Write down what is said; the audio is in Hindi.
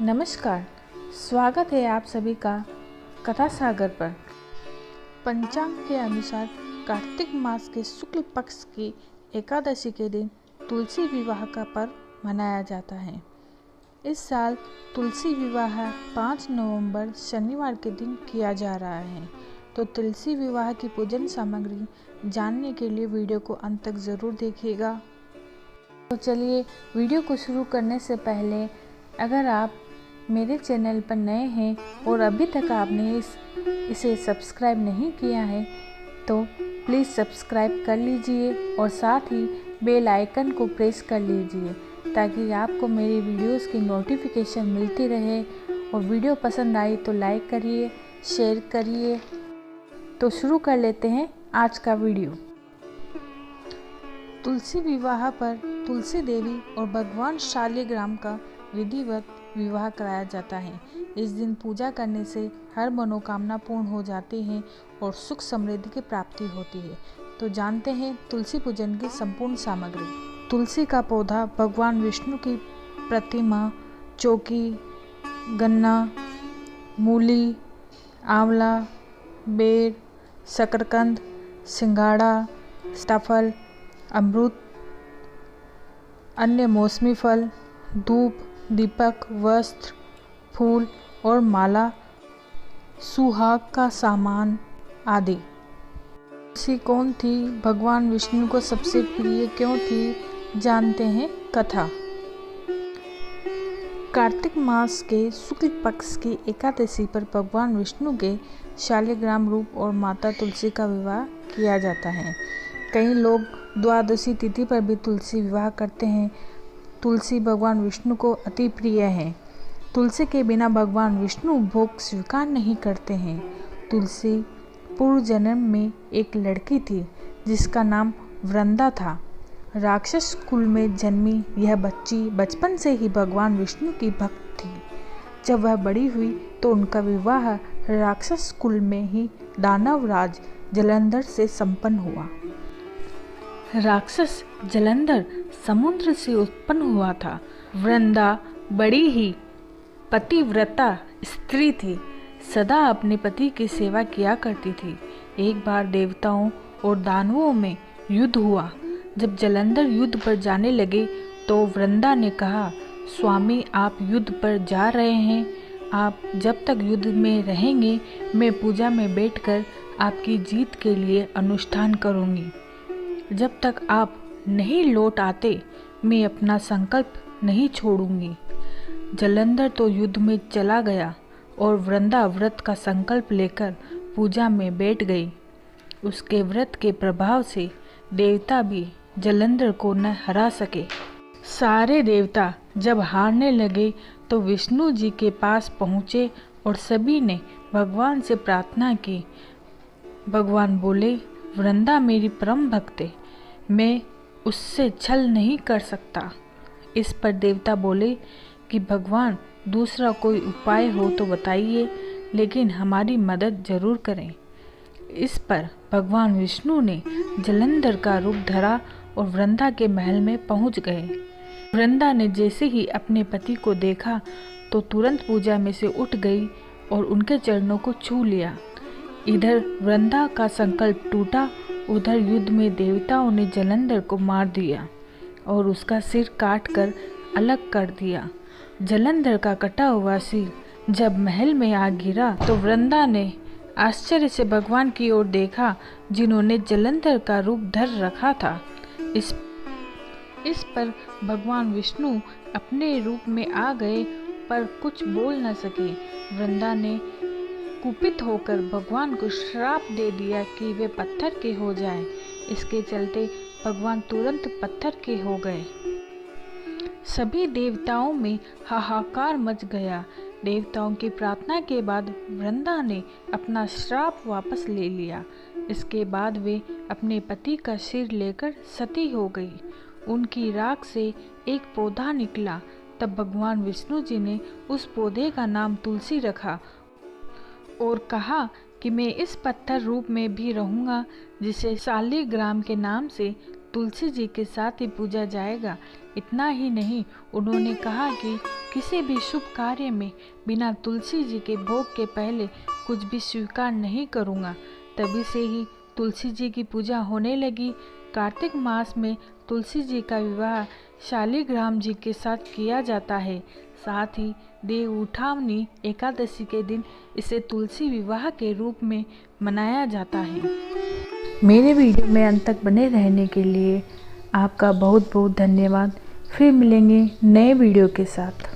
नमस्कार, स्वागत है आप सभी का कथा सागर पर। पंचांग के अनुसार कार्तिक मास के शुक्ल पक्ष की एकादशी के दिन तुलसी विवाह का पर्व मनाया जाता है। इस साल तुलसी विवाह 5 नवंबर शनिवार के दिन किया जा रहा है। तो तुलसी विवाह की पूजन सामग्री जानने के लिए वीडियो को अंत तक ज़रूर देखिएगा। तो चलिए वीडियो को शुरू करने से पहले अगर आप मेरे चैनल पर नए हैं और अभी तक आपने इसे सब्सक्राइब नहीं किया है तो प्लीज़ सब्सक्राइब कर लीजिए और साथ ही बेल आइकन को प्रेस कर लीजिए ताकि आपको मेरी वीडियोस की नोटिफिकेशन मिलती रहे। और वीडियो पसंद आई तो लाइक करिए, शेयर करिए। तो शुरू कर लेते हैं आज का वीडियो। तुलसी विवाह पर तुलसी देवी और भगवान शालिग्राम का विधिवत विवाह कराया जाता है। इस दिन पूजा करने से हर मनोकामना पूर्ण हो जाती है और सुख समृद्धि की प्राप्ति होती है। तो जानते हैं तुलसी पूजन की संपूर्ण सामग्री। तुलसी का पौधा भगवान विष्णु की प्रतिमा, चौकी, गन्ना, मूली, आंवला, बेर, शकरकंद, सिंघाड़ा, सीताफल, अमरूद, अन्य मौसमी फल, धूप, दीपक, वस्त्र, फूल और माला, सुहाग का सामान आदि। तुलसी कौन थी, भगवान विष्णु को सबसे प्रिय क्यों थी, जानते हैं कथा। कार्तिक मास के शुक्ल पक्ष की एकादशी पर भगवान विष्णु के शालिग्राम रूप और माता तुलसी का विवाह किया जाता है। कई लोग द्वादशी तिथि पर भी तुलसी विवाह करते हैं। तुलसी भगवान विष्णु को अति प्रिय है। तुलसी के बिना भगवान विष्णु भोग स्वीकार नहीं करते हैं। तुलसी पूर्व जन्म में एक लड़की थी जिसका नाम वृंदा था। राक्षस कुल में जन्मी यह बच्ची बचपन से ही भगवान विष्णु की भक्त थी। जब वह बड़ी हुई तो उनका विवाह राक्षस कुल में ही दानव राज जलंधर से संपन्न हुआ। राक्षस जलंधर समुद्र से उत्पन्न हुआ था। वृंदा बड़ी ही पतिव्रता स्त्री थी, सदा अपने पति की सेवा किया करती थी। एक बार देवताओं और दानवों में युद्ध हुआ। जब जलंधर युद्ध पर जाने लगे तो वृंदा ने कहा, स्वामी आप युद्ध पर जा रहे हैं, आप जब तक युद्ध में रहेंगे मैं पूजा में बैठकर आपकी जीत के लिए अनुष्ठान करूंगी। जब तक आप नहीं लौट आते मैं अपना संकल्प नहीं छोड़ूंगी। जलंधर तो युद्ध में चला गया और वृंदा व्रत का संकल्प लेकर पूजा में बैठ गई। उसके व्रत के प्रभाव से देवता भी जलंधर को न हरा सके। सारे देवता जब हारने लगे तो विष्णु जी के पास पहुँचे और सभी ने भगवान से प्रार्थना की। भगवान बोले, वृंदा मेरी परम भक्त है, मैं उससे छल नहीं कर सकता। इस पर देवता बोले कि भगवान दूसरा कोई उपाय हो तो बताइए, लेकिन हमारी मदद जरूर करें। इस पर भगवान विष्णु ने जलंधर का रूप धरा और वृंदा के महल में पहुंच गए। वृंदा ने जैसे ही अपने पति को देखा तो तुरंत पूजा में से उठ गई और उनके चरणों को छू लिया। इधर वृंदा का संकल्प टूटा, उधर युद्ध में देवताओं ने जलंधर को मार दिया और उसका सिर काट कर अलग कर दिया। जलंधर का कटा हुआ सिर जब महल में आ गिरा तो वृंदा ने आश्चर्य से भगवान की ओर देखा जिन्होंने जलंधर का रूप धर रखा था। इस पर भगवान विष्णु अपने रूप में आ गए पर कुछ बोल न सके। वृंदा ने कुपित होकर भगवान को श्राप दे दिया कि वे पत्थर के हो जाएं। इसके चलते भगवान तुरंत पत्थर के हो गए। सभी देवताओं में हाहाकार मच गया। देवताओं की प्रार्थना के बाद वृंदा ने अपना श्राप वापस ले लिया। इसके बाद वे अपने पति का सिर लेकर सती हो गई। उनकी राख से एक पौधा निकला। तब भगवान विष्णु जी ने उस पौधे का नाम तुलसी रखा और कहा कि मैं इस पत्थर रूप में भी रहूँगा जिसे शालिग्राम के नाम से तुलसी जी के साथ ही पूजा जाएगा। इतना ही नहीं, उन्होंने कहा कि किसी भी शुभ कार्य में बिना तुलसी जी के भोग के पहले कुछ भी स्वीकार नहीं करूँगा। तभी से ही तुलसी जी की पूजा होने लगी। कार्तिक मास में तुलसी जी का विवाह शालिग्राम जी के साथ किया जाता है। साथ ही देव उठावनी एकादशी के दिन इसे तुलसी विवाह के रूप में मनाया जाता है। मेरे वीडियो में अंत तक बने रहने के लिए आपका बहुत बहुत धन्यवाद। फिर मिलेंगे नए वीडियो के साथ।